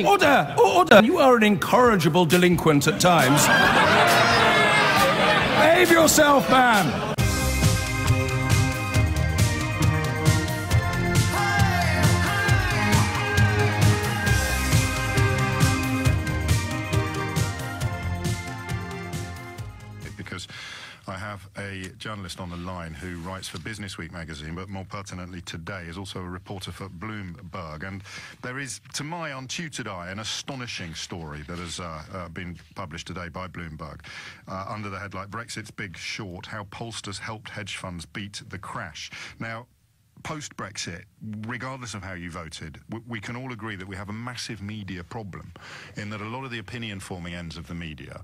Order! Order! You are an incorrigible delinquent at times. Behave yourself, man! Because I have a journalist on the line who writes for Business Week magazine, but more pertinently today is also a reporter for Bloomberg. And there is, to my untutored eye, an astonishing story that has been published today by Bloomberg under the headline, Brexit's Big Short, How Pollsters Helped Hedge Funds Beat the Crash. Now, post-Brexit, regardless of how you voted, we can all agree that we have a massive media problem in that a lot of the opinion-forming ends of the media,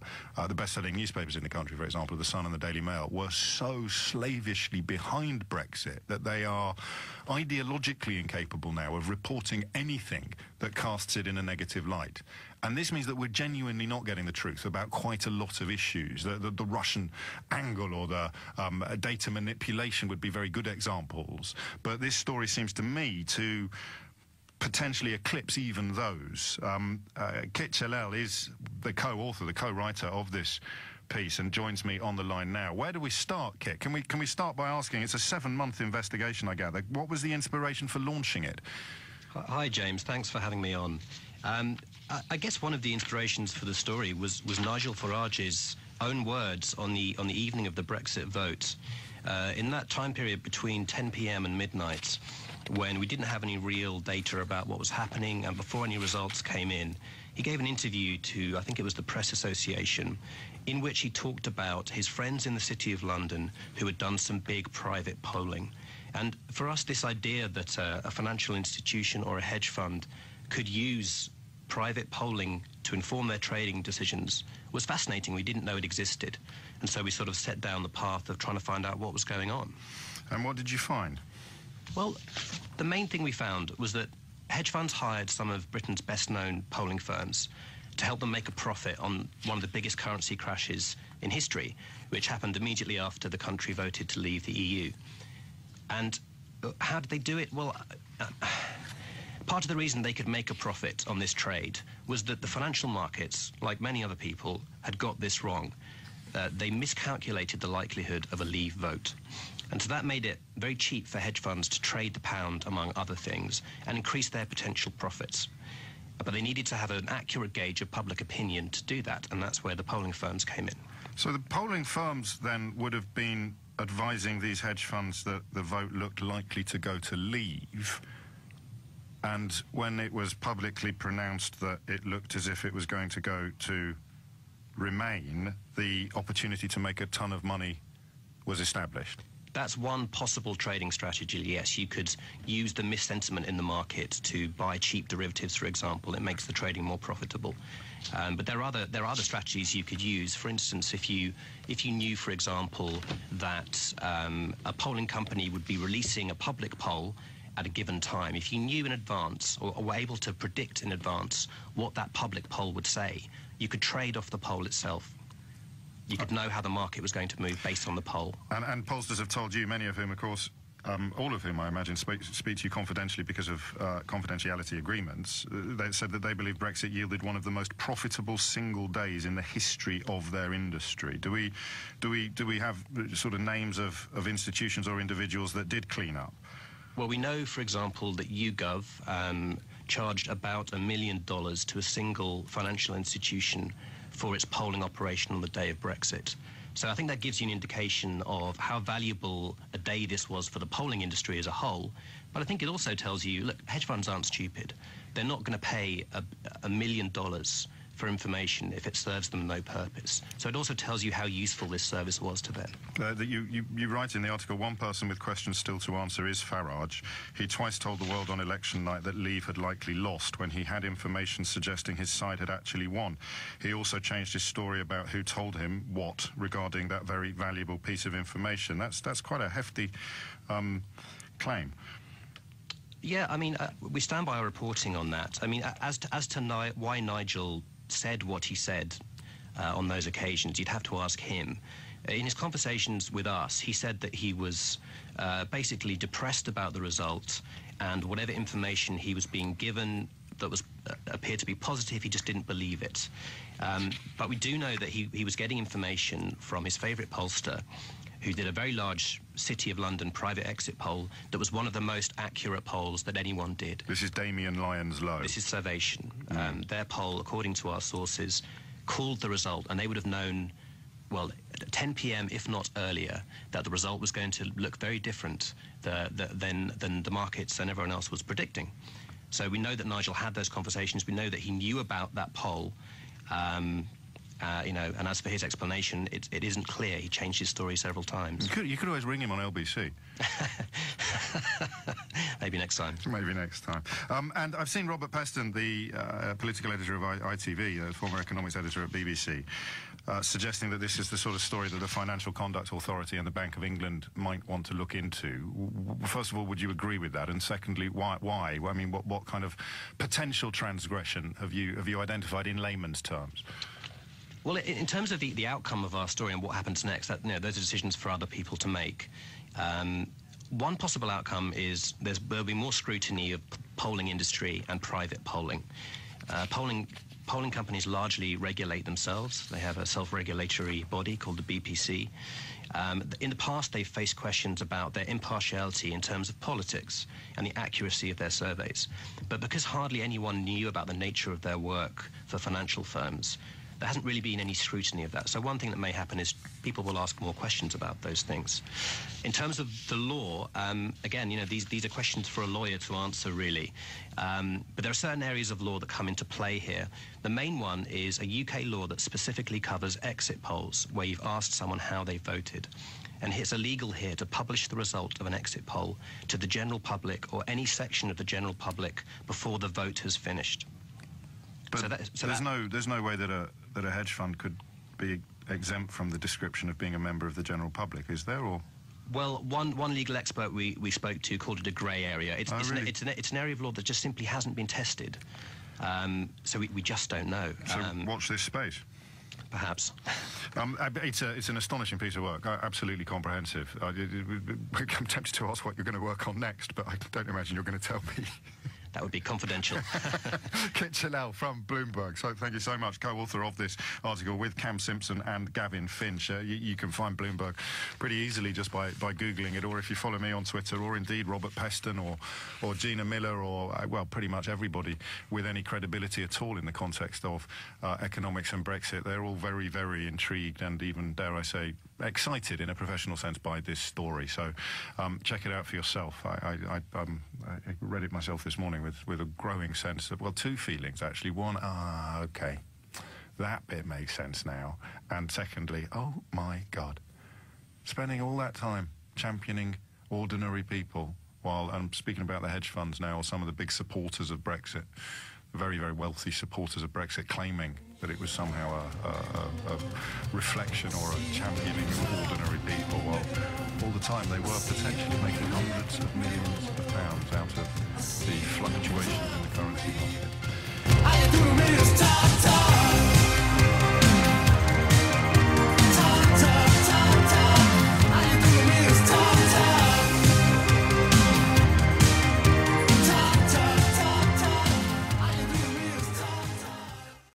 the best-selling newspapers in the country, for example, The Sun and the Daily Mail, were so slavishly behind Brexit that they are ideologically incapable now of reporting anything that casts it in a negative light. And this means that we're genuinely not getting the truth about quite a lot of issues. The Russian angle or the data manipulation would be very good examples. But this story seems to me to potentially eclipse even those. Kit Chelel is the co-author, the co-writer of this piece and joins me on the line now. Where do we start, Kit? Can we start by asking, it's a 7-month investigation, I gather. What was the inspiration for launching it? Hi, James. Thanks for having me on. I guess one of the inspirations for the story was Nigel Farage's own words on the evening of the Brexit vote. In that time period between 10 p.m. and midnight, when we didn't have any real data about what was happening and before any results came in, he gave an interview to, I think it was the Press Association, in which he talked about his friends in the City of London who had done some big private polling. And for us, this idea that a financial institution or a hedge fund could use private polling to inform their trading decisions was fascinating. We didn't know it existed. And so we sort of set down the path of trying to find out what was going on. And what did you find? Well, the main thing we found was that hedge funds hired some of Britain's best-known polling firms to help them make a profit on one of the biggest currency crashes in history, which happened immediately after the country voted to leave the EU. And how did they do it? Well, part of the reason they could make a profit on this trade was that the financial markets, like many other people, had got this wrong. They miscalculated the likelihood of a leave vote. And so that made it very cheap for hedge funds to trade the pound, among other things, and increase their potential profits. But they needed to have an accurate gauge of public opinion to do that, and that's where the polling firms came in. So the polling firms then would have been advising these hedge funds that the vote looked likely to go to leave, and when it was publicly pronounced that it looked as if it was going to go to remain, the opportunity to make a ton of money was established. That's one possible trading strategy, yes. You could use the missentiment in the market to buy cheap derivatives, for example. It makes the trading more profitable. But there are other strategies you could use. For instance, if you knew, for example, that a polling company would be releasing a public poll at a given time, if you knew in advance or were able to predict in advance what that public poll would say, you could trade off the poll itself. You could know how the market was going to move based on the poll. And pollsters have told you, many of whom, of course, all of whom, I imagine, speak to you confidentially because of confidentiality agreements. They said that they believe Brexit yielded one of the most profitable single days in the history of their industry. Do we have sort of names of institutions or individuals that did clean up? Well, we know, for example, that YouGov charged about $1 million to a single financial institution for its polling operation on the day of Brexit. So I think that gives you an indication of how valuable a day this was for the polling industry as a whole. But I think it also tells you, look, hedge funds aren't stupid. They're not going to pay $1 million for information if it serves them no purpose. So it also tells you how useful this service was to them. You write in the article, one person with questions still to answer is Farage. He twice told the world on election night that Leave had likely lost when he had information suggesting his side had actually won. He also changed his story about who told him what regarding that very valuable piece of information. That's quite a hefty claim. Yeah, I mean, we stand by our reporting on that. I mean, as to why Nigel said what he said on those occasions, you'd have to ask him. In his conversations with us, he said that he was basically depressed about the result, and whatever information he was being given that was appeared to be positive. He just didn't believe it. But we do know that he was getting information from his favourite pollster, who did a very large City of London private exit poll that was one of the most accurate polls that anyone did. This is Damien Lyons-Lowe. This is Survation. Their poll, according to our sources, called the result, and they would have known, well, at 10 p.m., if not earlier, that the result was going to look very different than the markets and everyone else was predicting. So we know that Nigel had those conversations. We know that he knew about that poll. You know, and as for his explanation, it isn't clear. He changed his story several times. You could always ring him on LBC. Maybe next time. Maybe next time. And I've seen Robert Peston, the political editor of ITV, former economics editor at BBC, suggesting that this is the sort of story that the Financial Conduct Authority and the Bank of England might want to look into. First of all, would you agree with that? And secondly, why? I mean, what kind of potential transgression have you identified in layman's terms? Well, in terms of the outcome of our story and what happens next, you know, those are decisions for other people to make. One possible outcome is there'll be more scrutiny of polling industry and private polling. Polling companies largely regulate themselves. They have a self-regulatory body called the BPC. In the past, they've faced questions about their impartiality in terms of politics and the accuracy of their surveys. But because hardly anyone knew about the nature of their work for financial firms, there hasn't really been any scrutiny of that. So one thing that may happen is people will ask more questions about those things. In terms of the law, again, you know, these are questions for a lawyer to answer, really. But there are certain areas of law that come into play here. The main one is a UK law that specifically covers exit polls, where you've asked someone how they voted. And it's illegal here to publish the result of an exit poll to the general public or any section of the general public before the vote has finished. But there's no way that a hedge fund could be exempt from the description of being a member of the general public, is there? Or well, one legal expert we spoke to called it a grey area. It's an area of law that just simply hasn't been tested. So we just don't know. So watch this space. Perhaps. It's an astonishing piece of work, absolutely comprehensive. I'm tempted to ask what you're going to work on next, but I don't imagine you're going to tell me. That would be confidential. Kit Chilell from Bloomberg. So thank you so much, co-author of this article with Cam Simpson and Gavin Finch. You can find Bloomberg pretty easily just by Googling it, or if you follow me on Twitter, or indeed Robert Peston or Gina Miller, or, well, pretty much everybody with any credibility at all in the context of economics and Brexit. They're all very, very intrigued and even, dare I say, excited in a professional sense by this story. So check it out for yourself. I read it myself this morning with a growing sense of, well, two feelings actually. One, okay, that bit makes sense now. And secondly, oh my God, spending all that time championing ordinary people while, and I'm speaking about the hedge funds now, or some of the big supporters of Brexit, very, very wealthy supporters of Brexit, claiming that it was somehow a reflection or a championing of ordinary people, while all the time they were potentially making hundreds of millions of pounds out of the fluctuations in the currency market.